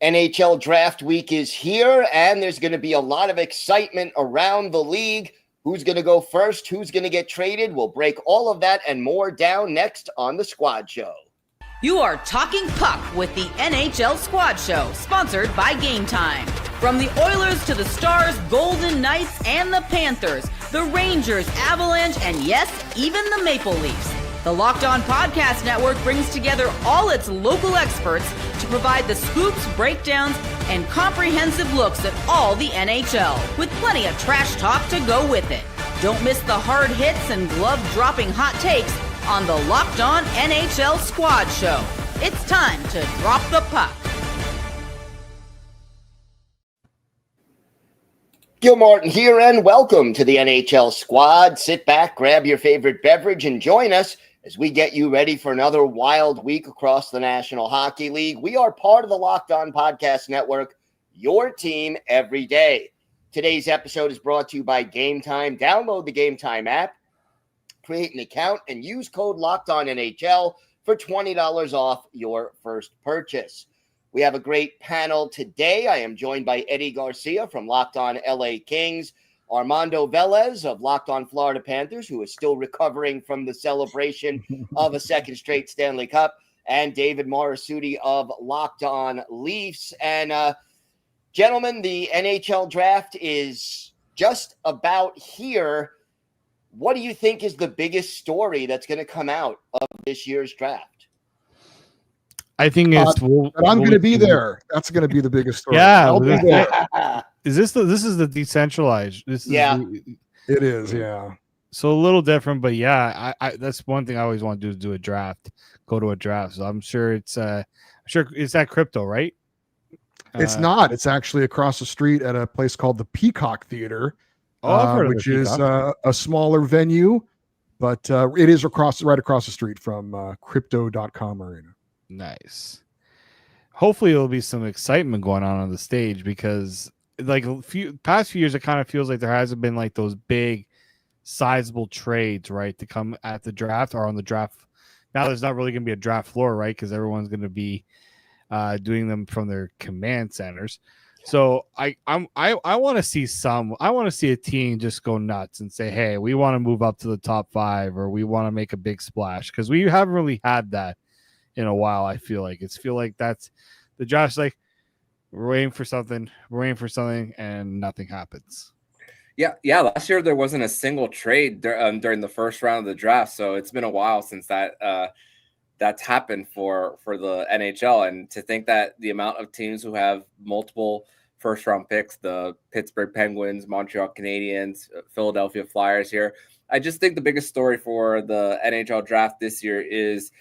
NHL Draft Week is here, and there's going to be a lot of excitement around the league. Who's going to go first? Who's going to get traded? We'll break all of that and more down next on the Squad Show. You are talking puck with the NHL Squad Show, sponsored by Game Time. From the Oilers to the Stars, Golden Knights, and the Panthers, the Rangers, Avalanche, and yes, even the Maple Leafs. The Locked On Podcast Network brings together all its local experts to provide the scoops, breakdowns, and comprehensive looks at all the NHL, with plenty of trash talk to go with it. Don't miss the hard hits and glove-dropping hot takes on the Locked On NHL Squad Show. It's time to drop the puck. Gil Martin here, and welcome to the NHL Squad. Sit back, grab your favorite beverage, and join us as we get you ready for another wild week across the National Hockey League. We are part of the Locked On Podcast Network, your team every day. Today's episode is brought to you by Game Time. Download the Game Time app, create an account, and use code LOCKEDONNHL for $20 off your first purchase. We have a great panel today. I am joined by Eddie Garcia from Locked On LA Kings, Armando Velez of Locked On Florida Panthers, who is still recovering from the celebration of a second straight Stanley Cup, and David Morassutti of Locked On Leafs. And gentlemen, the NHL draft is just about here. What do you think is the biggest story that's going to come out of this year's draft? I think it's. I'm going to be there. That's going to be the biggest story. Yeah, I'll be there. Is this the decentralized? This is it is. Yeah. So a little different, but yeah, I that's one thing I always want to do is do a draft, go to a draft. So I'm sure it's it's that crypto, right? It's not. It's actually across the street at a place called the Peacock Theater, which is a smaller venue, but it is right across the street from Crypto.com Arena. Nice. Hopefully there'll be some excitement going on the stage, because like past few years it kind of feels like there hasn't been like those big sizable trades, right, to come at the draft or on the draft. Now there's not really going to be a draft floor, right, because everyone's going to be doing them from their command centers. So I want to see I want to see a team just go nuts and say, hey, we want to move up to the top 5, or we want to make a big splash, because we haven't really had that in a while. I feel like that's the draft's like we're waiting for something, and nothing happens. Yeah. Last year there wasn't a single trade during the first round of the draft, so it's been a while since that's happened for the NHL. And to think that the amount of teams who have multiple first round picks, the Pittsburgh Penguins, Montreal Canadiens, Philadelphia Flyers here, I just think the biggest story for the NHL draft this year is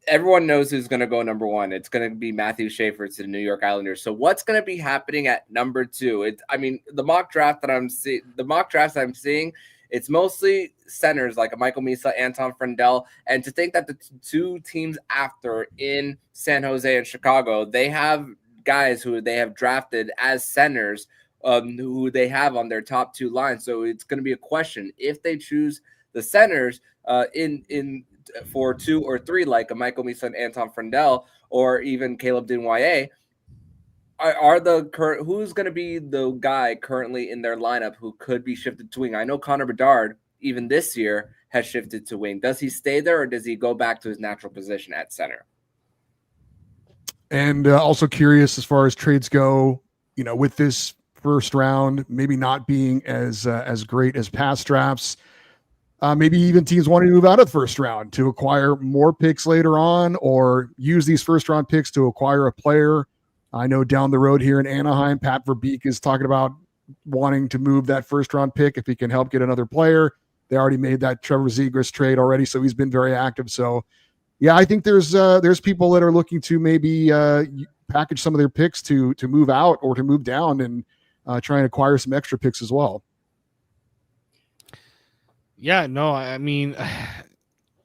everyone knows who's going to go number 1. It's going to be Matthew Schaefer to the New York Islanders. So what's going to be happening at number 2? The mock drafts I'm seeing, it's mostly centers like Michael Misa, Anton Friendel. And to think that the two teams after in San Jose and Chicago, they have guys who they have drafted as centers who they have on their top 2 lines. So it's going to be a question if they choose the centers in for 2 or 3, like a Michael Misa and Anton Friendel, or even Caleb Dunoyer, who's going to be the guy currently in their lineup who could be shifted to wing? I know Connor Bedard, even this year, has shifted to wing. Does he stay there, or does he go back to his natural position at center? And also curious as far as trades go, with this first round maybe not being as great as past drafts. Maybe even teams wanting to move out of the first round to acquire more picks later on, or use these first round picks to acquire a player. I know down the road here in Anaheim, Pat Verbeek is talking about wanting to move that first round pick if he can help get another player. They already made that Trevor Zegras trade already, so he's been very active. So, yeah, I think there's people that are looking to maybe package some of their picks to move out or to move down and try and acquire some extra picks as well. Yeah, no, I mean,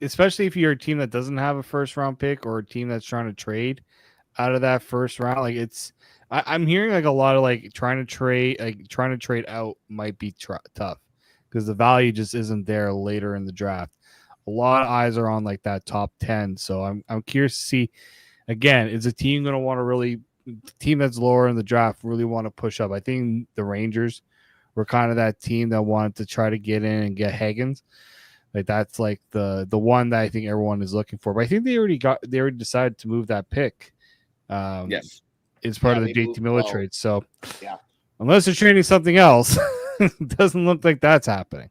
especially if you're a team that doesn't have a first round pick, or a team that's trying to trade out of that first round, like I'm hearing like a lot of like trying to trade out might be tough, because the value just isn't there later in the draft. A lot of eyes are on like that top 10. So I'm curious to see, again, is a team going to want to really team that's lower in the draft really want to push up. I think the Rangers were kind of that team that wanted to try to get in and get Higgins. Like that's like the one that I think everyone is looking for. But I think they already decided to move that pick. Yes, it's part of the JT Miller trade. So yeah, unless they're trading something else, it doesn't look like that's happening.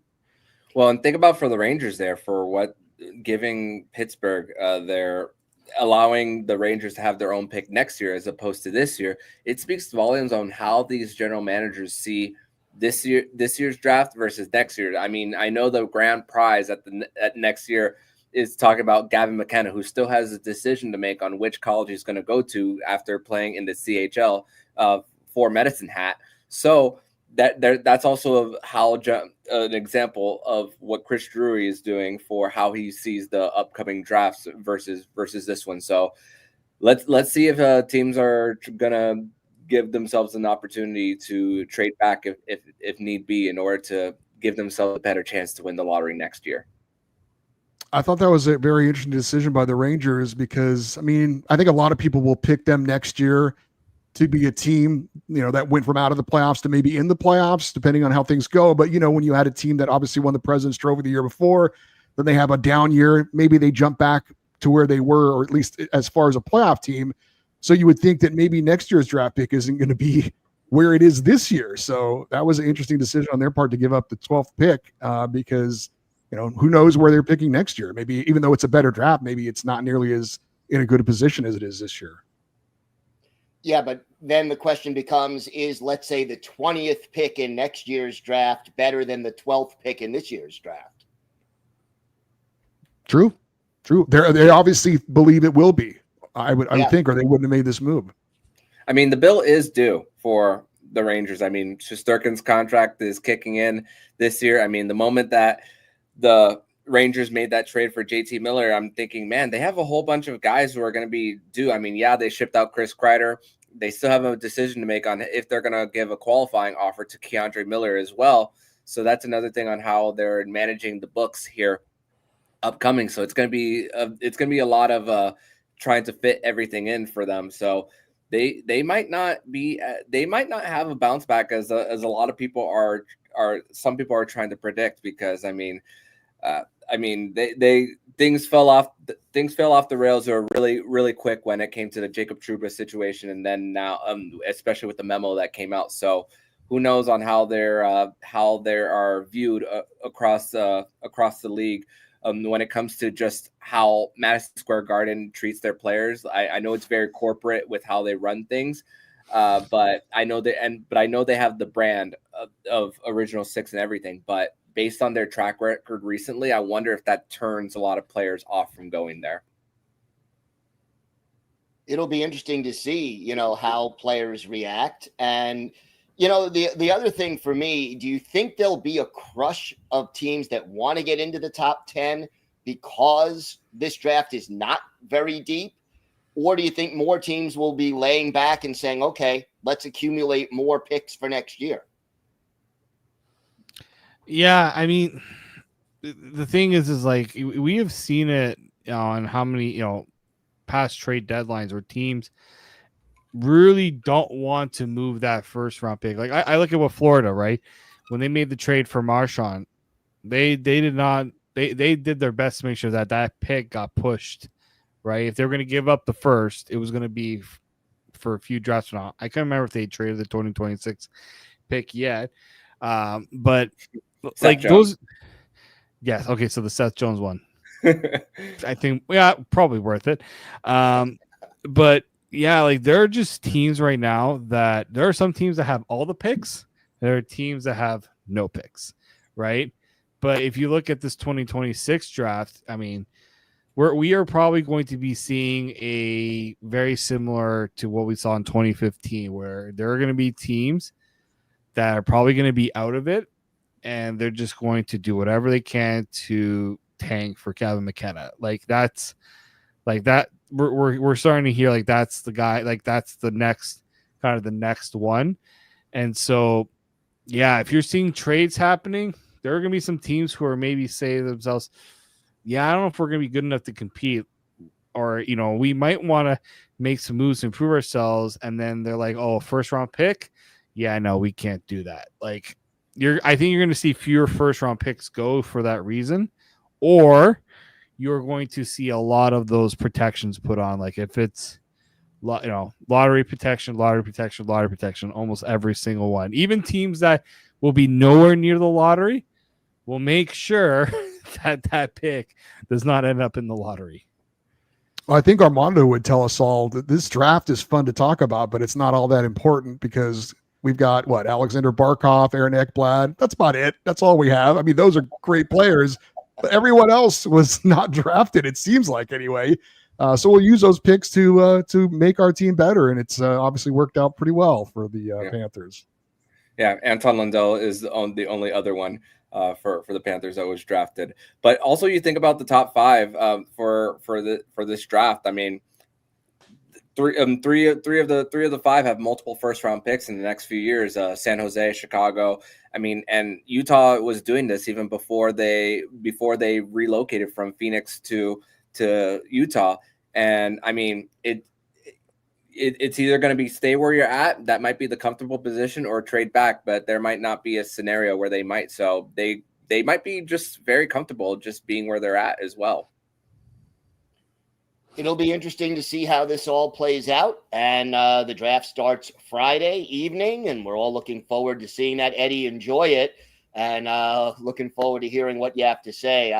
Well, and think about for the Rangers there for what giving Pittsburgh their allowing the Rangers to have their own pick next year as opposed to this year. It speaks volumes on how these general managers see this year's draft versus next year. I mean, I know the grand prize at next year is talking about Gavin McKenna, who still has a decision to make on which college he's going to go to after playing in the CHL for Medicine Hat. So that's also how an example of what Chris Drury is doing for how he sees the upcoming drafts versus this one. So let's see if teams are gonna give themselves an opportunity to trade back if need be in order to give themselves a better chance to win the lottery next year. I thought that was a very interesting decision by the Rangers because, I mean, I think a lot of people will pick them next year to be a team, that went from out of the playoffs to maybe in the playoffs, depending on how things go. But, when you had a team that obviously won the President's Trophy the year before, then they have a down year, maybe they jump back to where they were, or at least as far as a playoff team. So you would think that maybe next year's draft pick isn't going to be where it is this year. So that was an interesting decision on their part to give up the 12th pick because, who knows where they're picking next year. Maybe even though it's a better draft, maybe it's not nearly as in a good a position as it is this year. Yeah, but then the question becomes, is, let's say, the 20th pick in next year's draft better than the 12th pick in this year's draft? True. They obviously believe it will be. I would think, or they wouldn't have made this move. I mean, the bill is due for the Rangers. I mean, Shesterkin's contract is kicking in this year. I mean, the moment that the Rangers made that trade for JT Miller, I'm thinking, man, they have a whole bunch of guys who are going to be due. I mean, yeah, they shipped out Chris Kreider. They still have a decision to make on if they're going to give a qualifying offer to Keandre Miller as well. So that's another thing on how they're managing the books here upcoming. So it's going to be a lot of trying to fit everything in for them. So they might not have a bounce back as a lot of people are some people are trying to predict, because things fell off the rails or really, really quick when it came to the Jacob Trouba situation, and then now especially with the memo that came out. So who knows on how they are viewed across the league when it comes to just how Madison Square Garden treats their players. I know it's very corporate with how they run things, but I know they have the brand of Original Six and everything. But based on their track record recently, I wonder if that turns a lot of players off from going there. It'll be interesting to see, how players react. And, the other thing for me, do you think there'll be a crush of teams that want to get into the top 10 because this draft is not very deep? Or do you think more teams will be laying back and saying, okay, let's accumulate more picks for next year? Yeah, I mean, the thing is like we have seen it on how many, past trade deadlines where teams really don't want to move that first round pick. Like I look at what Florida, right? When they made the trade for Marchand, they did their best to make sure that pick got pushed, right? If they were going to give up the first, it was going to be for a few drafts from now. I can't remember if they traded the 2026 pick yet. But Seth like Jones. those, yes. Okay. So the Seth Jones one, I think, yeah, probably worth it. But yeah, like there are just teams right now that there are some teams that have all the picks. There are teams that have no picks, right? But if you look at this 2026 draft, I mean, we are probably going to be seeing a very similar to what we saw in 2015, where there are going to be teams that are probably going to be out of it, and they're just going to do whatever they can to tank for Gavin McKenna. Like that's like that. We're starting to hear like that's the guy, like that's the next one. And so, yeah, if you're seeing trades happening, there are going to be some teams who are maybe say to themselves, yeah, I don't know if we're going to be good enough to compete. or, you know, we might want to make some moves to improve ourselves. And then they're like, oh, first round pick. Yeah, no, we can't do that. Like I think you're going to see fewer first round picks go for that reason, or you're going to see a lot of those protections put on. Like if it's, you know, lottery protection, almost every single one, even teams that will be nowhere near the lottery will make sure that pick does not end up in the lottery. Well, I think Armando would tell us all that this draft is fun to talk about, but it's not all that important because we've got Alexander Barkov, Aaron Ekblad. That's about it. That's all we have. I mean, those are great players, but everyone else was not drafted, it seems like, anyway. So we'll use those picks to make our team better, and it's obviously worked out pretty well for the Panthers. Yeah, Anton Lundell is the only other one for the Panthers that was drafted. But also, you think about the top five for this draft. I mean, three of the five have multiple first round picks in the next few years. San Jose, Chicago. I mean, and Utah was doing this even before they relocated from Phoenix to Utah. And I mean, it's either going to be stay where you're at, that might be the comfortable position, or trade back, but there might not be a scenario where they might. So they might be just very comfortable just being where they're at as well. It'll be interesting to see how this all plays out. And the draft starts Friday evening, and we're all looking forward to seeing that. Eddie, enjoy it, and looking forward to hearing what you have to say.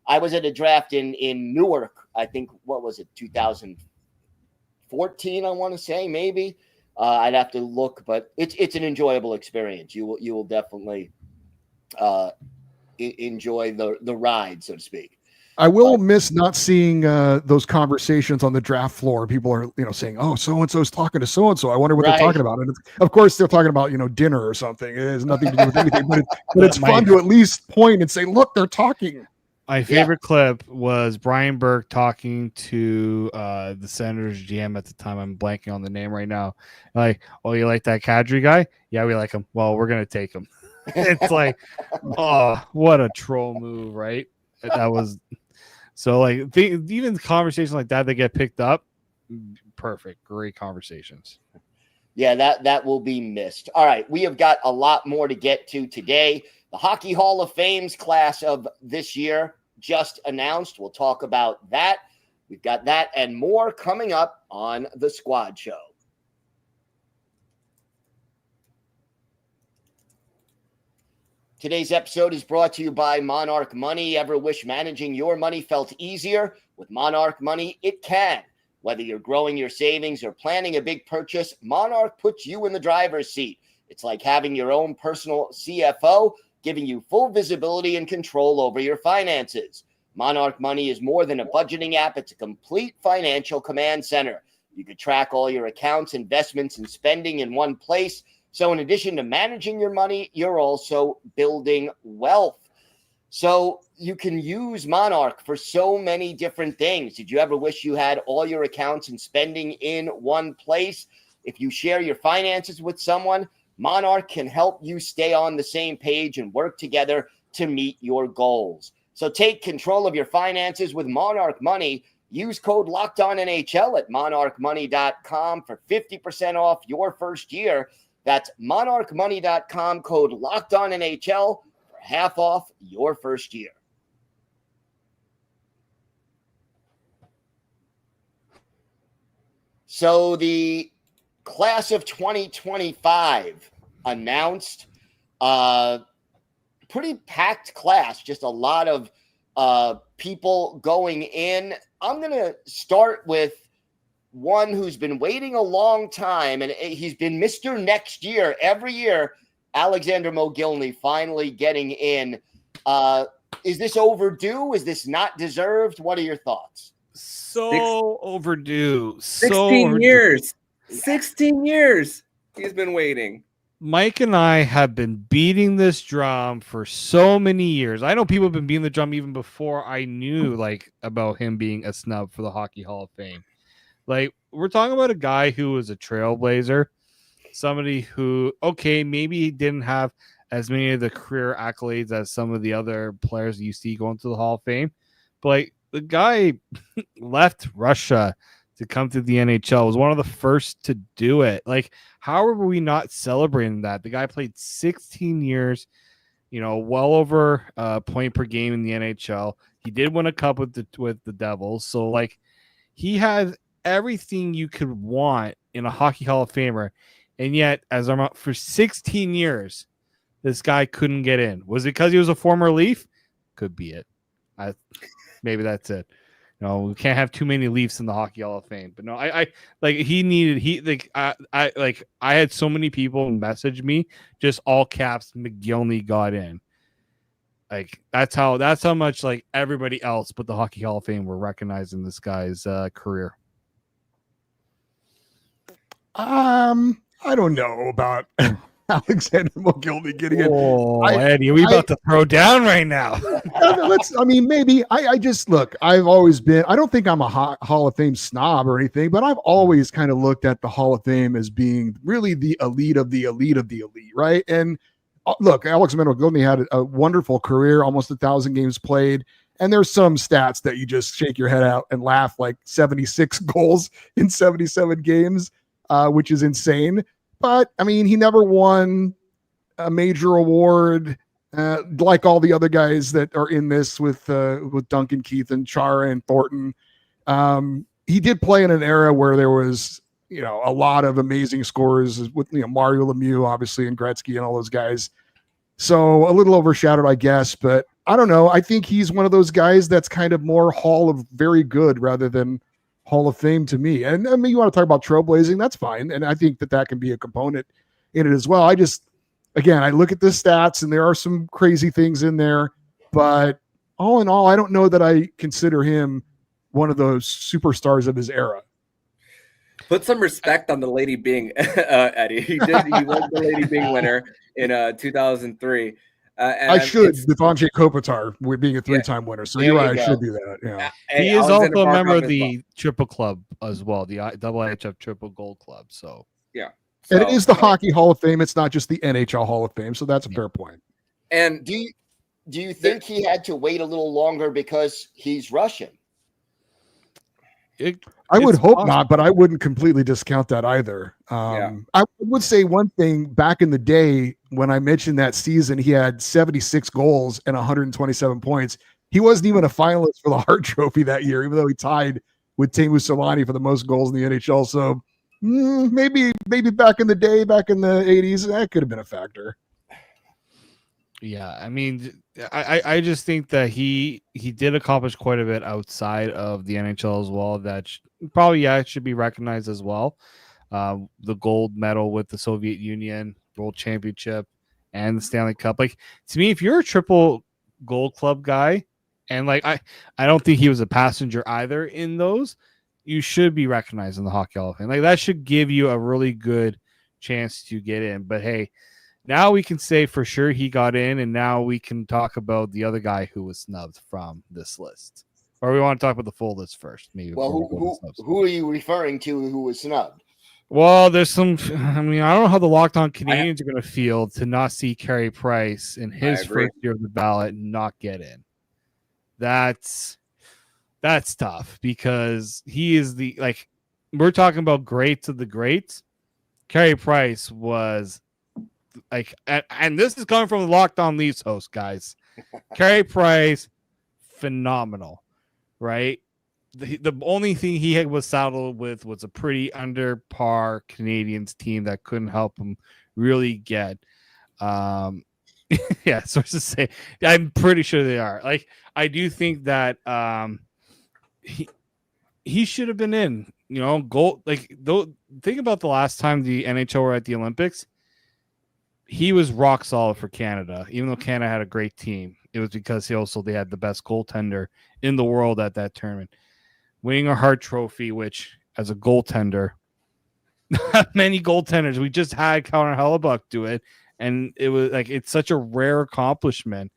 I was at a draft in Newark, I think, what was it, 2014, I want to say, maybe. I'd have to look, but it's an enjoyable experience. You will definitely enjoy the ride, so to speak. I will miss not seeing those conversations on the draft floor. People are, saying, "Oh, so and so is talking to so and so." I wonder what they're talking about. And of course, they're talking about dinner or something. It has nothing to do with anything, but it's fun to at least point and say, "Look, they're talking." My favorite clip was Brian Burke talking to the Senators GM at the time. I'm blanking on the name right now. Like, "Oh, you like that Kadri guy? Yeah, we like him. Well, we're gonna take him." It's like, oh, what a troll move, right? That was. So, like, even conversations like that get picked up. Perfect. Great conversations. Yeah, that will be missed. All right, we have got a lot more to get to today. The Hockey Hall of Fame's class of this year just announced. We'll talk about that. We've got that and more coming up on the Squad Show. Today's episode is brought to you by Monarch Money. Ever wish managing your money felt easier? With Monarch Money, it can. Whether you're growing your savings or planning a big purchase, Monarch puts you in the driver's seat. It's like having your own personal CFO, giving you full visibility and control over your finances. Monarch Money is more than a budgeting app. It's a complete financial command center. You can track all your accounts, investments, and spending in one place. So in addition to managing your money, you're also building wealth. So you can use Monarch for so many different things. Did you ever wish you had all your accounts and spending in one place? If you share your finances with someone, Monarch can help you stay on the same page and work together to meet your goals. So take control of your finances with Monarch Money. Use code LOCKEDONNHL at monarchmoney.com for 50% off your first year. That's monarchmoney.com, code LOCKEDONNHL for half off your first year. So the class of 2025 announced, pretty packed class, just a lot of people going in. I'm going to start with one who's been waiting a long time, and he's been Mr. Next Year every year, Alexander Mogilny, finally getting in. Is this overdue? Is this not deserved? What are your thoughts? So overdue. 16 years. 16 years he's been waiting. Mike and I have been beating this drum for so many years. I know people have been beating the drum even before I knew about him being a snub for the Hockey Hall of Fame. Like, we're talking about a guy who was a trailblazer, somebody who, okay, maybe he didn't have as many of the career accolades as some of the other players you see going to the Hall of Fame, but the guy left Russia to come to the NHL. Was one of the first to do it. Like, how are we not celebrating that? The guy played 16 years, well over a point per game in the NHL. He did win a cup with the Devils. So, like, he has everything you could want in a Hockey Hall of Famer. And yet, for 16 years, this guy couldn't get in. Was it because he was a former Leaf? Could be it. Maybe that's it. We can't have too many Leafs in the Hockey Hall of Fame. But no, I had so many people message me, just all caps, Mogilny got in. Like, that's how much like everybody else but the Hockey Hall of Fame were recognizing this guy's career. I don't know about Alexander Mogilny getting it. Eddie, are we about to throw down right now? Maybe. I just look. I've always been. I don't think I'm a Hall of Fame snob or anything, but I've always kind of looked at the Hall of Fame as being really the elite of the elite of the elite, right? And look, Alexander Mogilny had a wonderful career, almost 1,000 games played. And there's some stats that you just shake your head out and laugh, like 76 goals in 77 games, which is insane. But he never won a major award like all the other guys that are in this with Duncan Keith and Chara and Thornton. He did play in an era where there was, a lot of amazing scorers with, Mario Lemieux, obviously, and Gretzky and all those guys. So a little overshadowed, I guess. But I don't know. I think he's one of those guys that's kind of more Hall of Very Good rather than Hall of Fame to me. And you want to talk about trailblazing, that's fine. And I think that can be a component in it as well. I look at the stats and there are some crazy things in there, but all in all, I don't know that I consider him one of those superstars of his era. Put some respect on the Lady Byng, Eddie. He was the Lady Byng winner in 2003. I should, with Andrei Kopitar being a 3-time winner. So you're right, I should do that. Yeah. He is also a member of the Triple Club as well, the IHF Triple Gold Club. So yeah, and it is the Hockey Hall of Fame. It's not just the NHL Hall of Fame. So that's a fair point. And do you think he had to wait a little longer because he's Russian? I would hope not, but I wouldn't completely discount that either. I would say one thing back in the day when I mentioned that season, he had 76 goals and 127 points. He wasn't even a finalist for the Hart Trophy that year, even though he tied with Teemu Selanne for the most goals in the NHL. So maybe back in the day, back in the 80s, that could have been a factor. Yeah, I just think that he did accomplish quite a bit outside of the NHL as well. That probably should be recognized as well. The gold medal with the Soviet Union, World Championship, and the Stanley Cup. Like, to me, if you're a triple gold club guy, and like I don't think he was a passenger either in those, you should be recognized in the Hockey Hall of Fame. Like, that should give you a really good chance to get in. But hey, now we can say for sure he got in, and now we can talk about the other guy who was snubbed from this list. Or we want to talk about the full list first, maybe. Well, who are you referring to who was snubbed? Well, there's some. I don't know how the Locked On Canadians are going to feel to not see Carey Price in his first year of the ballot and not get in. That's tough because he is we're talking about greats of the greats. Carey Price was and this is coming from the Locked On Leafs host, guys. Carey Price, phenomenal, right? The only thing he was saddled with was a pretty under par Canadians team that couldn't help him really get. Sources say I'm pretty sure they are. Like, I do think that he should have been in. Gold. Think about the last time the NHL were at the Olympics. He was rock solid for Canada, even though Canada had a great team. It was because they had the best goaltender in the world at that tournament. Winning a Hart Trophy, which as a goaltender, not many goaltenders. We just had Connor Hellebuck do it, and it was it's such a rare accomplishment.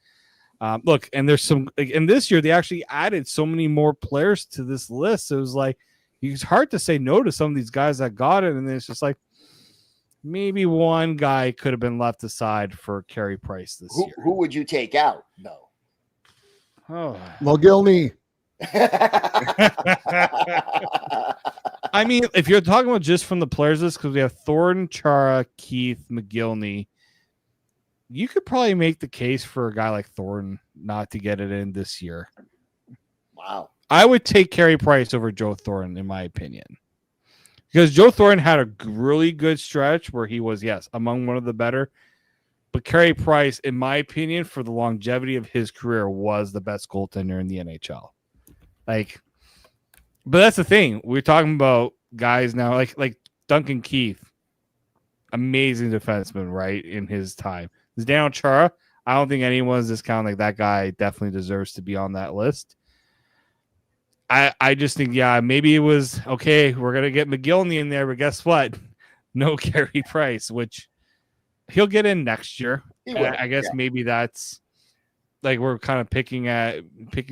Look, and there's some, and this year they actually added so many more players to this list. It was it's hard to say no to some of these guys that got it, and it's just maybe one guy could have been left aside for Carey Price this year. Who would you take out, though? Oh, Mogilny. I mean, if you're talking about just from the players list, because we have Thornton, Chara, Keith, Mogilny, you could probably make the case for a guy like Thornton not to get it in this year. Wow. I would take Carey Price over Joe Thornton, in my opinion. Because Joe Thornton had a really good stretch where he was, yes, among one of the better. But Carey Price, in my opinion, for the longevity of his career, was the best goaltender in the NHL. But that's the thing. We're talking about guys now, like Duncan Keith, amazing defenseman, right, in his time. Daniel Chara, I don't think anyone's discounting that guy definitely deserves to be on that list. I just think, maybe it was, okay, we're going to get Mogilny in there, but guess what? No Carey Price, which he'll get in next year. I guess maybe that's we're kind of picking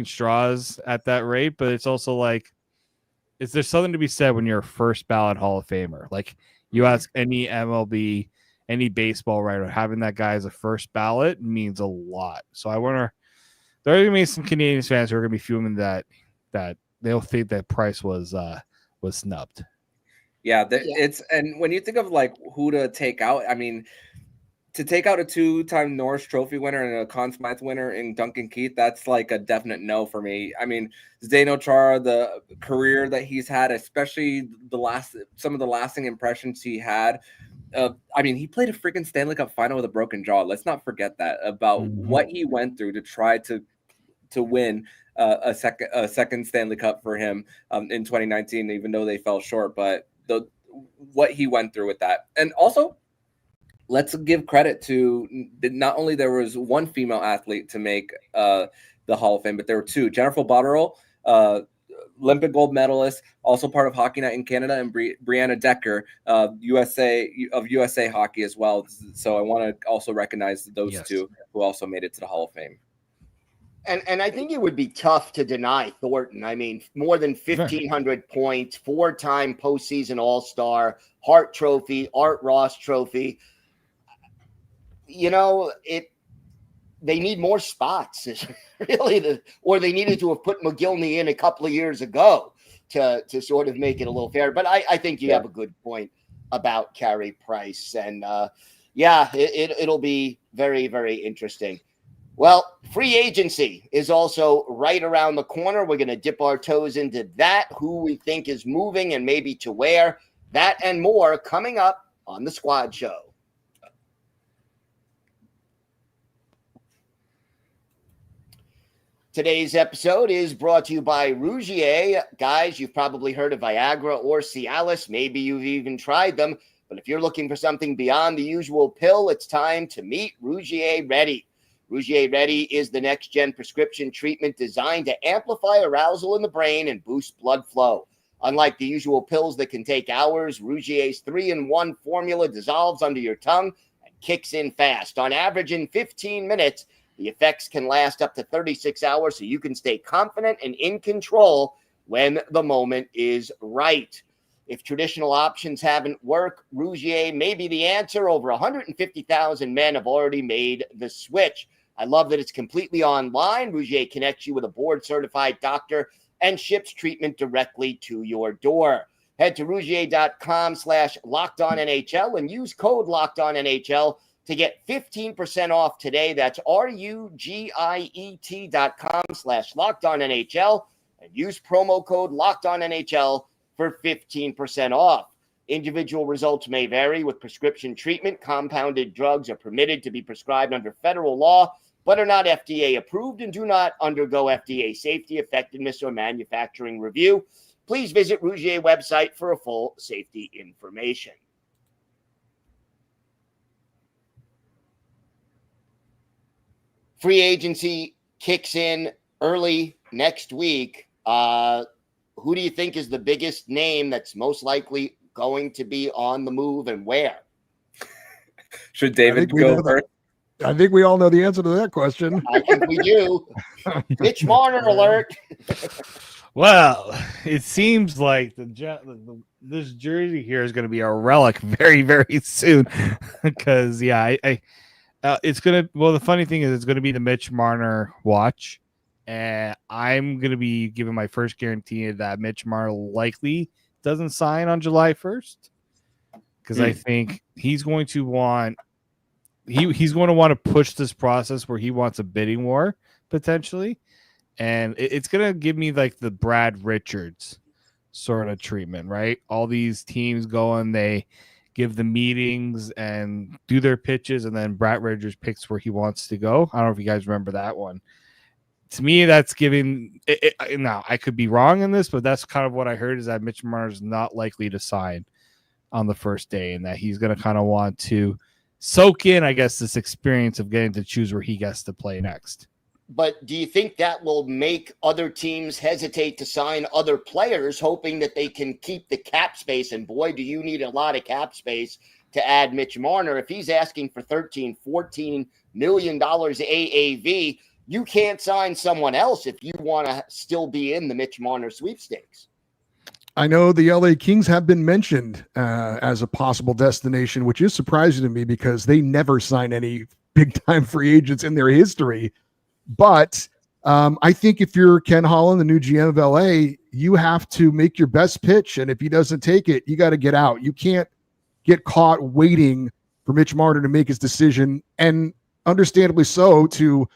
straws at that rate, but it's also is there something to be said when you're a first ballot Hall of Famer? You ask any MLB, any baseball writer, having that guy as a first ballot means a lot. So I wonder, there are going to be some Canadian fans who are going to be fuming that they'll think that Price was snubbed. Yeah, it's, and when you think of who to take out, I mean, to take out a 2-time Norris Trophy winner and a Conn Smythe winner in Duncan Keith, that's a definite no for me. I mean, Zdeno Chara, the career that he's had, especially some of the lasting impressions he had. I mean, he played a freaking Stanley Cup final with a broken jaw. Let's not forget that about what he went through to try to win a second Stanley Cup for him in 2019, even though they fell short. But what he went through with that, and also let's give credit to not only there was one female athlete to make the Hall of Fame, but there were two: Jennifer Botterill, Olympic gold medalist, also part of Hockey Night in Canada, and Brianna Decker, USA Hockey as well. So I want to also recognize those two who also made it to the Hall of Fame. And I think it would be tough to deny Thornton. I mean, more than 1,500 points, 4-time postseason All-Star, Hart Trophy, Art Ross Trophy. They need more spots, really, or they needed to have put Mogilny in a couple of years ago to sort of make it a little fair. But I think you have a good point about Carey Price. And it'll be very, very interesting. Well, free agency is also right around the corner. We're going to dip our toes into that, who we think is moving and maybe to where. That and more coming up on the Squad Show. Today's episode is brought to you by Rougier. Guys, you've probably heard of Viagra or Cialis. Maybe you've even tried them. But if you're looking for something beyond the usual pill, it's time to meet Rougier Ready. Rougier Ready is the next-gen prescription treatment designed to amplify arousal in the brain and boost blood flow. Unlike the usual pills that can take hours, Rougier's 3-in-1 formula dissolves under your tongue and kicks in fast. On average, in 15 minutes, the effects can last up to 36 hours, so you can stay confident and in control when the moment is right. If traditional options haven't worked, Rougier may be the answer. Over 150,000 men have already made the switch. I love that it's completely online. Rougier connects you with a board-certified doctor and ships treatment directly to your door. Head to Rougier.com/LockedOnNHL and use code LockedOnNHL to get 15% off today. That's RUGIET.com/LockedOnNHL and use promo code LockedOnNHL for 15% off. Individual results may vary with prescription treatment. Compounded drugs are permitted to be prescribed under federal law, but are not FDA approved and do not undergo FDA safety, effectiveness, or manufacturing review. Please visit Rougier website for a full safety information. Free agency kicks in early next week. Who do you think is the biggest name that's most likely going to be on the move and where? Should David go first? I think we all know the answer to that question. I think we do. Mitch Marner alert. Well, it seems like this jersey here is going to be a relic very, very soon. Because, it's going to – well, the funny thing is it's going to be the Mitch Marner watch. And I'm going to be giving my first guarantee that Mitch Marner likely doesn't sign on July 1st, because I think he's going to want he's going to want to push this process where he wants a bidding war potentially, and it's going to give me like the Brad Richards sort of treatment, right? All these teams going, they give the meetings and do their pitches, and then Brad Richards picks where he wants to go. I don't know if you guys remember that one. To me, that's giving now I could be wrong in this, but that's kind of what I heard, is that Mitch Marner is not likely to sign on the first day, and that he's going to kind of want to soak in, I guess, this experience of getting to choose where he gets to play next. But do you think that will make other teams hesitate to sign other players, hoping that they can keep the cap space? And boy, do you need a lot of cap space to add Mitch Marner. If he's asking for $13, $14 million AAV, you can't sign someone else if you want to still be in the Mitch Marner sweepstakes. I know the LA Kings have been mentioned as a possible destination, which is surprising to me because they never sign any big-time free agents in their history. But I think if you're Ken Holland, the new GM of LA, you have to make your best pitch. And if he doesn't take it, you got to get out. You can't get caught waiting for Mitch Marner to make his decision, and understandably so, to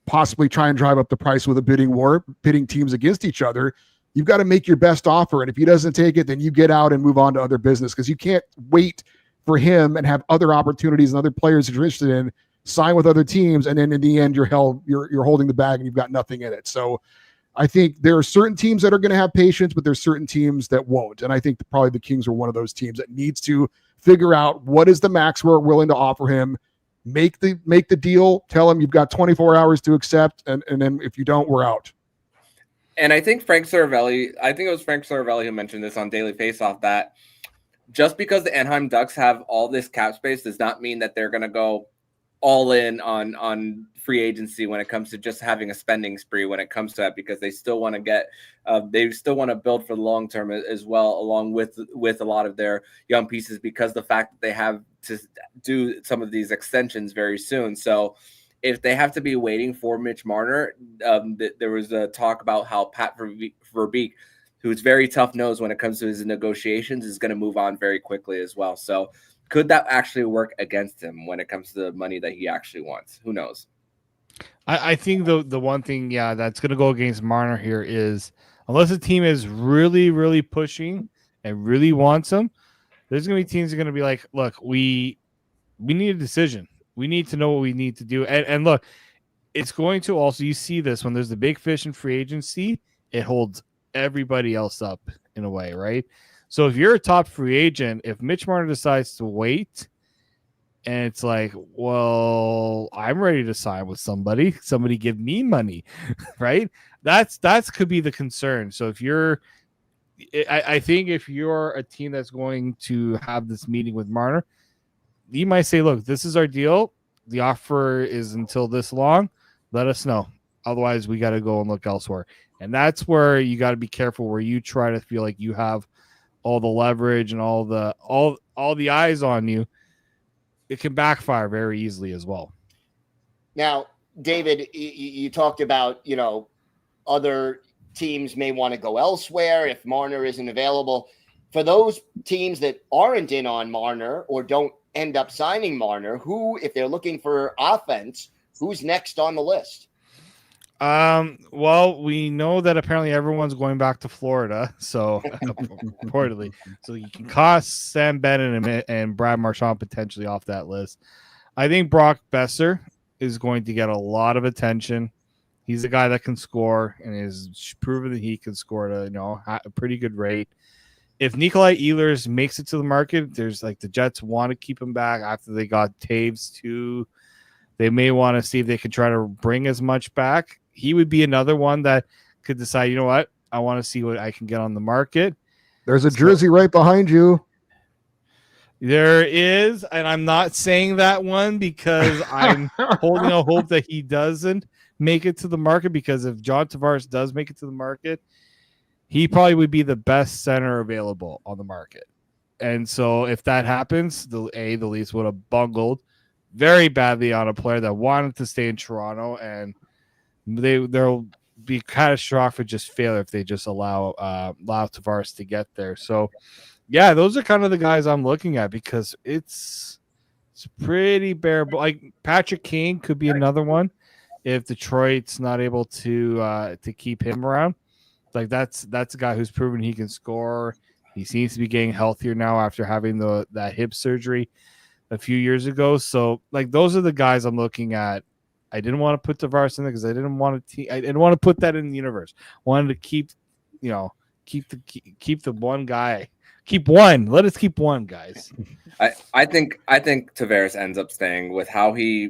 possibly try and drive up the price with a bidding war, pitting teams against each other. You've got to make your best offer. And if he doesn't take it, then you get out and move on to other business, because you can't wait for him and have other opportunities and other players that you're interested in sign with other teams. And then in the end, you're holding the bag and you've got nothing in it. So I think there are certain teams that are going to have patience, but there's certain teams that won't. And I think probably the Kings are one of those teams that needs to figure out what is the max we're willing to offer him, make the deal, tell him you've got 24 hours to accept. And then if you don't, we're out. And I think it was Frank Saravelli who mentioned this on Daily Faceoff, that just because the Anaheim Ducks have all this cap space does not mean that they're going to go all in on free agency when it comes to just having a spending spree when it comes to that, because they still want to build for the long term as well, along with a lot of their young pieces, because the fact that they have to do some of these extensions very soon. So if they have to be waiting for Mitch Marner, there was a talk about how Pat Verbeek, who's very tough-nosed when it comes to his negotiations, is going to move on very quickly as well. So could that actually work against him when it comes to the money that he actually wants? Who knows? I think the one thing, that's going to go against Marner here is, unless a team is really, really pushing and really wants him, there's going to be teams that are going to be like, look, we need a decision. We need to know what we need to do. And look, it's going to also, you see this when there's the big fish in free agency, it holds everybody else up in a way, right? So if you're a top free agent, if Mitch Marner decides to wait, and it's like, well, I'm ready to sign with somebody give me money, right? That's could be the concern. So if I think if you're a team that's going to have this meeting with Marner, you might say, look, this is our deal. The offer is until this long. Let us know. Otherwise, we got to go and look elsewhere. And that's where you got to be careful, where you try to feel like you have all the leverage and all the eyes on you. It can backfire very easily as well. Now, David, you talked about, other teams may want to go elsewhere if Marner isn't available. For those teams that aren't in on Marner or don't end up signing Marner, who, if they're looking for offense, who's next on the list? Well, we know that apparently everyone's going back to Florida, so reportedly, so you can cost Sam Bennett and Brad Marchand potentially off that list. I think Brock Besser is going to get a lot of attention. He's a guy that can score and is proven that he can score at a pretty good rate. If Nikolai Ehlers makes it to the market, there's like the Jets want to keep him back after they got Taves too. They may want to see if they could try to bring as much back. He would be another one that could decide, you know what, I want to see what I can get on the market. There's a jersey right behind you. There is, and I'm not saying that one because I'm holding a hope that he doesn't make it to the market, because if John Tavares does make it to the market, he probably would be the best center available on the market. And so if that happens, the Leafs would have bungled very badly on a player that wanted to stay in Toronto, and they'll be catastrophic just failure if they just allow Tavares to get there. So yeah, those are kind of the guys I'm looking at because it's pretty bare. Like Patrick Kane could be another one if Detroit's not able to keep him around. Like that's a guy who's proven he can score. He seems to be getting healthier now after having that hip surgery a few years ago. So like those are the guys I'm looking at. I didn't want to put Tavares in there because I didn't want to put that in the universe. Wanted to keep the one guy. Keep one. Let us keep one, guys. I think Tavares ends up staying with how he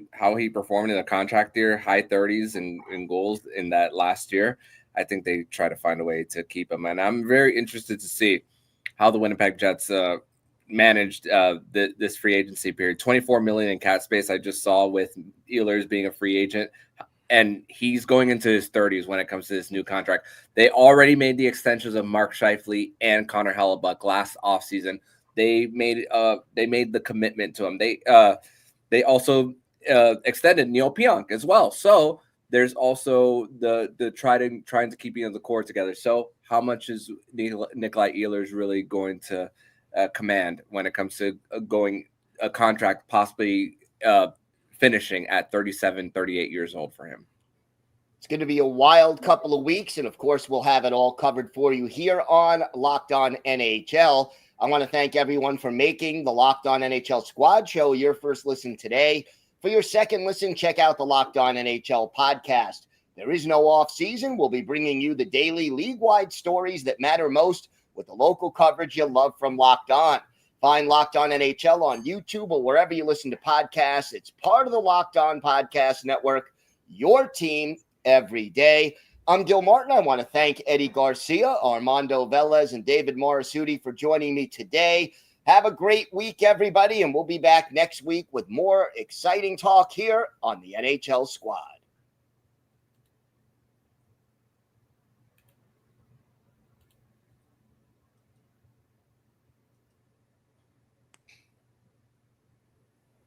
performed in a contract year, high 30s in goals in that last year. I think they try to find a way to keep him, and I'm very interested to see how the Winnipeg Jets managed this free agency period. $24 million in cap space. I just saw with Ehlers being a free agent, and he's going into his 30s when it comes to this new contract. They already made the extensions of Mark Scheifele and Connor Hellebuck last offseason. They made the commitment to him. They also extended Neil Pionk as well. So there's also the trying to keep the core together. So how much is Nikolai Ehlers really going to command when it comes to going a contract possibly finishing at 37, 38 years old for him? It's going to be a wild couple of weeks, and of course, we'll have it all covered for you here on Locked On NHL. I want to thank everyone for making the Locked On NHL Squad Show your first listen today. For your second listen, check out the Locked On NHL podcast. There is no off season. We'll be bringing you the daily league-wide stories that matter most with the local coverage you love from Locked On. Find Locked On NHL on YouTube or wherever you listen to podcasts. It's part of the Locked On Podcast Network, your team every day. I'm Gil Martin. I want to thank Eddie Garcia, Armando Velez, and David Morassutti for joining me today. Have a great week, everybody, and we'll be back next week with more exciting talk here on the NHL Squad.